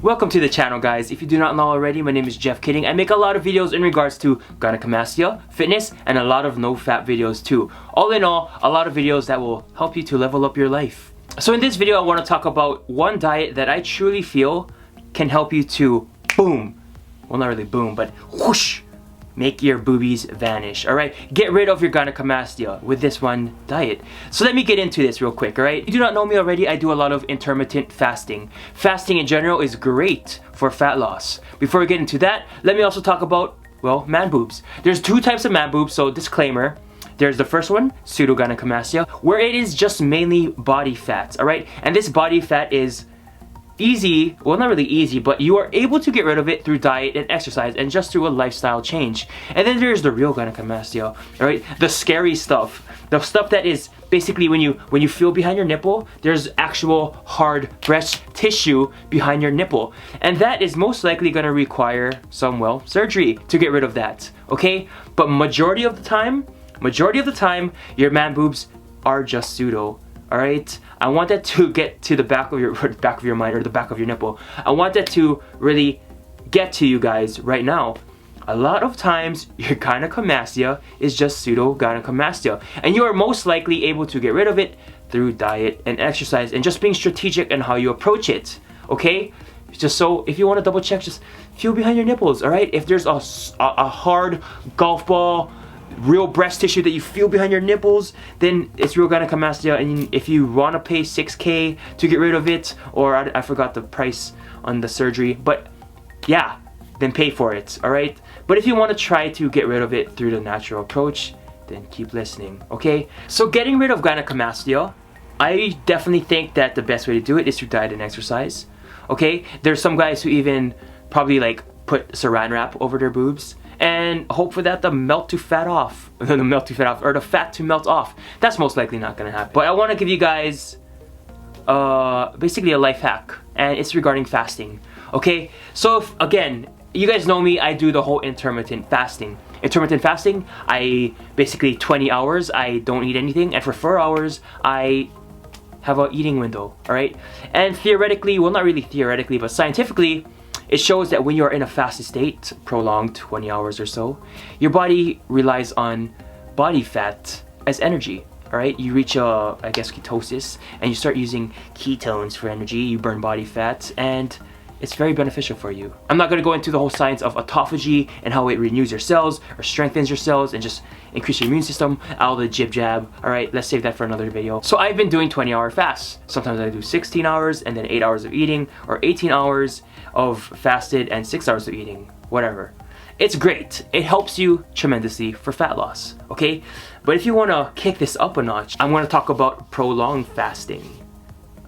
Welcome to the channel, guys. If you do not know already, my name is Jeff Kidding. I make a lot of videos in regards to gynecomastia, fitness, and a lot of no-fat videos too. All in all, a lot of videos that will help you to level up your life. So in this video, I want to talk about one diet that I truly feel can help you to boom, well not really boom, but whoosh, make your boobies vanish, alright? Get rid of your gynecomastia with this one diet. So let me get into this real quick, alright? If you do not know me already, I do a lot of intermittent fasting. Fasting in general is great for fat loss. Before we get into that, let me also talk about, well, man boobs. There's two types of man boobs, so disclaimer. There's the first one, pseudogynecomastia, where it is just mainly body fat, alright? And this body fat is easy, well not really easy, but you are able to get rid of it through diet and exercise and just through a lifestyle change. And then there's the real gynecomastia, alright? The scary stuff. The stuff that is basically when you feel behind your nipple, there's actual hard breast tissue behind your nipple. And that is most likely gonna require some, well, surgery to get rid of that, okay? But majority of the time, your man boobs are just pseudo. Alright, I want that to get to the back of your mind, or the back of your nipple. I want that to really get to you guys right now. A lot of times your gynecomastia is just pseudo gynecomastia, and you are most likely able to get rid of it through diet and exercise and just being strategic in how you approach it. Okay, just so if you want to double check, just feel behind your nipples. Alright, if there's a hard golf ball, real breast tissue that you feel behind your nipples, then it's real gynecomastia. And if you want to pay $6K to get rid of it, or I forgot the price on the surgery, but yeah, then pay for it, alright? But if you want to try to get rid of it through the natural approach, then keep listening, okay? So getting rid of gynecomastia, I definitely think that the best way to do it is through diet and exercise, okay? There's some guys who even probably like put saran wrap over their boobs and hope for that to melt to fat off, or the fat to melt off. That's most likely not gonna happen. But I want to give you guys basically a life hack, and it's regarding fasting. Okay, so if, again, you guys know me, I do the whole intermittent fasting. Intermittent fasting, I basically 20 hours I don't eat anything, and for 4 hours I have an eating window. All right, and theoretically, well, not really theoretically, but scientifically, it shows that when you're in a fasted state, prolonged 20 hours or so, your body relies on body fat as energy, alright? You reach I guess ketosis, and you start using ketones for energy, you burn body fat, and it's very beneficial for you. I'm not going to go into the whole science of autophagy and how it renews your cells or strengthens your cells and just increase your immune system, all the jib jab. Alright, let's save that for another video. So I've been doing 20-hour fasts. Sometimes I do 16 hours and then 8 hours of eating, or 18 hours of fasted and 6 hours of eating, whatever. It's great. It helps you tremendously for fat loss, okay? But if you want to kick this up a notch, I'm going to talk about prolonged fasting.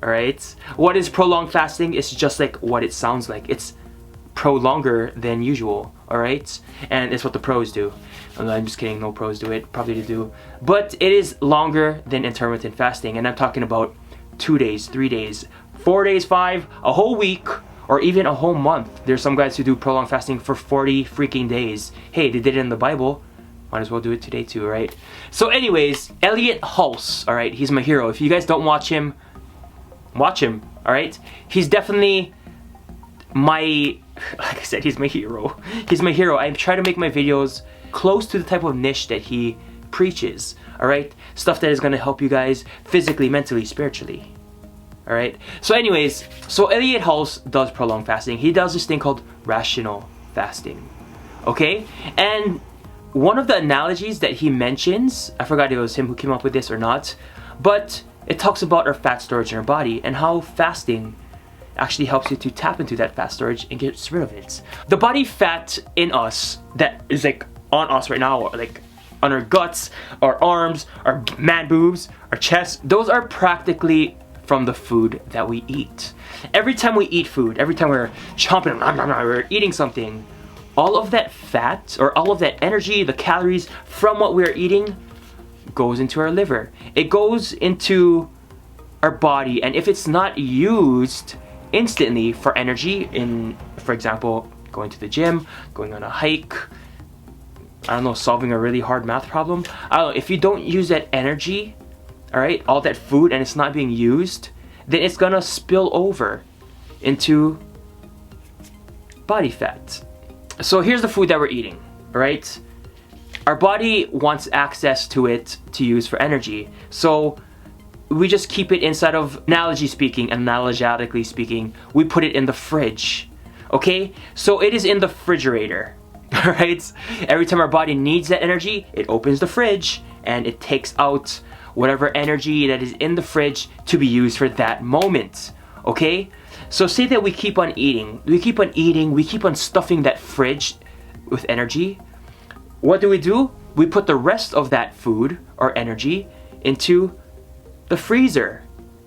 Alright? What is prolonged fasting? It's just like what it sounds like. It's longer than usual, alright? And it's what the pros do. I'm just kidding, no pros do it, probably do. But it is longer than intermittent fasting, and I'm talking about 2 days, 3 days, 4 days, 5, a whole week, or even a whole month. There's some guys who do prolonged fasting for 40 freaking days. Hey, they did it in the Bible. Might as well do it today too, right? So anyways, Elliott Hulse, alright? He's my hero. If you guys don't watch him, alright? He's definitely like I said, he's my hero. He's my hero. I try to make my videos close to the type of niche that he preaches, alright? Stuff that is going to help you guys physically, mentally, spiritually. Alright? So anyways, so Elliott Hulse does prolonged fasting. He does this thing called rational fasting. Okay? And one of the analogies that he mentions, I forgot if it was him who came up with this or not, but it talks about our fat storage in our body and how fasting actually helps you to tap into that fat storage and get rid of it. The body fat in us that is like on us right now, or like on our guts, our arms, our man boobs, our chest, those are practically from the food that we eat. Every time we eat food, every time we're chomping, we're eating something, all of that fat, or all of that energy, the calories from what we're eating, goes into our liver. It goes into our body, and if it's not used instantly for energy, in, for example, going to the gym, going on a hike, I don't know, solving a really hard math problem, I don't know, if you don't use that energy, alright, all that food, and it's not being used, then it's gonna spill over into body fat. So here's the food that we're eating, right? Our body wants access to it to use for energy. So we just keep it inside of, analogetically speaking, we put it in the fridge, okay? So it is in the refrigerator, right? Every time our body needs that energy, it opens the fridge and it takes out whatever energy that is in the fridge to be used for that moment, okay? So say that we keep on eating, we keep on stuffing that fridge with energy. What do? We put the rest of that food or energy into the freezer,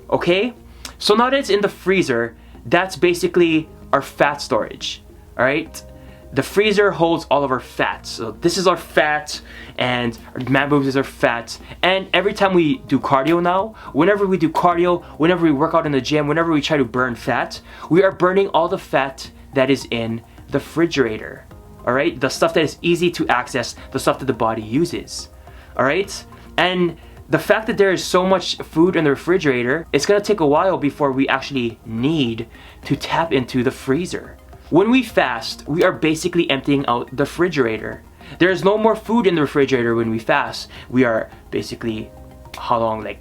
okay? So now that it's in the freezer, that's basically our fat storage, all right? The freezer holds all of our fat. So this is our fat, and our man boobs is our fat. And every time we do cardio now, whenever we do cardio, whenever we work out in the gym, whenever we try to burn fat, we are burning all the fat that is in the refrigerator, all right? The stuff that is easy to access, the stuff that the body uses, all right? And the fact that there is so much food in the refrigerator, it's gonna take a while before we actually need to tap into the freezer. When we fast, we are basically emptying out the refrigerator. There is no more food in the refrigerator when we fast. We are basically, how long, like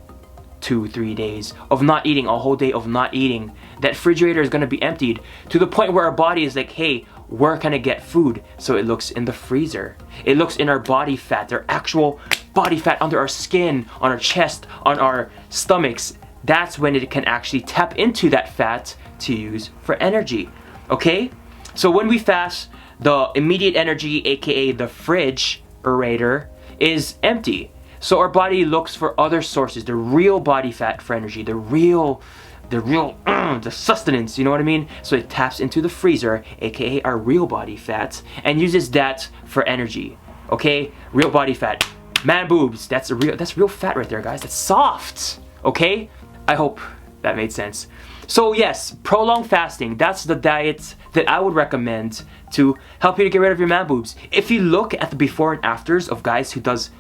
2-3 days of not eating, a whole day of not eating. That refrigerator is gonna be emptied to the point where our body is like, hey, where can I get food? So it looks in the freezer. It looks in our body fat, our actual body fat under our skin, on our chest, on our stomachs. That's when it can actually tap into that fat to use for energy, okay? So when we fast, the immediate energy, aka the refrigerator, is empty. So our body looks for other sources, the real body fat for energy, the sustenance, you know what I mean? So it taps into the freezer, aka our real body fat, and uses that for energy, okay? Real body fat, man boobs, that's real fat right there, guys. That's soft, okay? I hope that made sense. So yes, prolonged fasting, that's the diet that I would recommend to help you to get rid of your man boobs. If you look at the before and afters of guys who does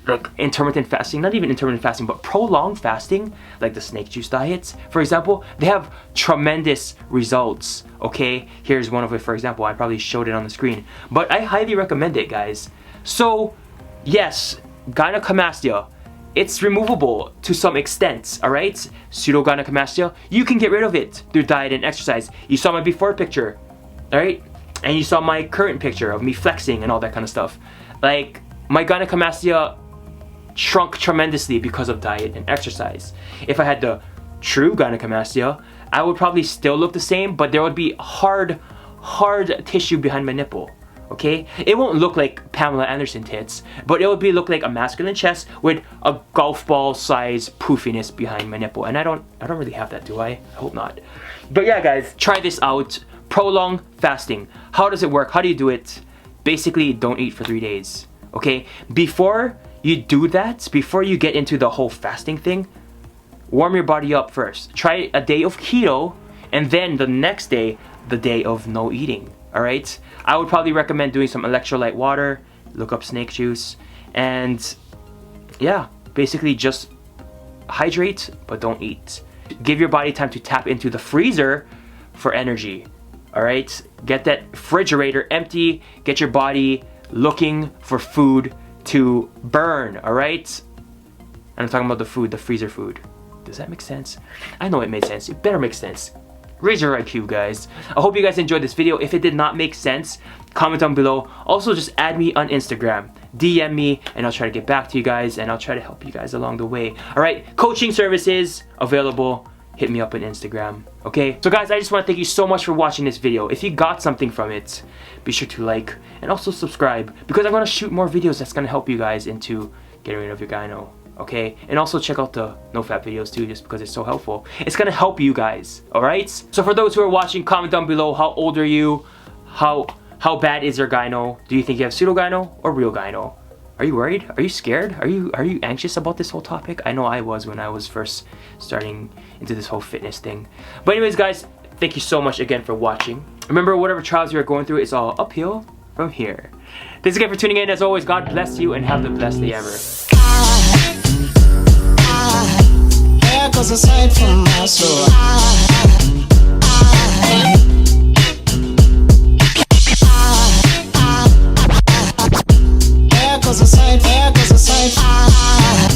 like intermittent fasting, not even intermittent fasting, but prolonged fasting, like the snake juice diets, for example, they have tremendous results, okay? Here's one of it, for example. I probably showed it on the screen, but I highly recommend it, guys. So yes, gynecomastia, it's removable to some extent, all right? Pseudo-gynecomastia, you can get rid of it through diet and exercise. You saw my before picture, all right? And you saw my current picture of me flexing and all that kind of stuff. Like, my gynecomastia shrunk tremendously because of diet and exercise. If I had the true gynecomastia, I would probably still look the same, but there would be hard tissue behind my nipple. Okay, it won't look like Pamela Anderson tits, but it would look like a masculine chest with a golf ball size poofiness behind my nipple. And I don't really have that, do I? I hope not. But yeah, guys, try this out. Prolonged fasting. How does it work? How do you do it? Basically, don't eat for 3 days. Okay, before you do that, before you get into the whole fasting thing, warm your body up first. Try a day of keto, and then the next day, the day of no eating. All right, I would probably recommend doing some electrolyte water, look up snake juice, and yeah, basically just hydrate, but don't eat. Give your body time to tap into the freezer for energy. All right, get that refrigerator empty, get your body looking for food to burn, all right? And I'm talking about the food, the freezer food. Does that make sense? I know it made sense. It better make sense. Raise your IQ, guys. I hope you guys enjoyed this video. If it did not make sense, comment down below. Also, just add me on Instagram. DM me, and I'll try to get back to you guys, and I'll try to help you guys along the way. All right, coaching services available. Hit me up on Instagram, okay? So guys, I just want to thank you so much for watching this video. If you got something from it, be sure to like and also subscribe, because I'm going to shoot more videos that's going to help you guys into getting rid of your gyno. Okay, and also check out the no fat videos too, just because it's so helpful. It's gonna help you guys, all right? So for those who are watching, comment down below, how old are you? How bad is your gyno? Do you think you have pseudo gyno or real gyno? Are you worried? Are you scared? Are you anxious about this whole topic? I know I was when I was first starting into this whole fitness thing. But anyways, guys, thank you so much again for watching. Remember, whatever trials you're going through, it's all uphill from here. Thanks again for tuning in. As always, God bless you and have the best day ever. Cause aside from my soul, high.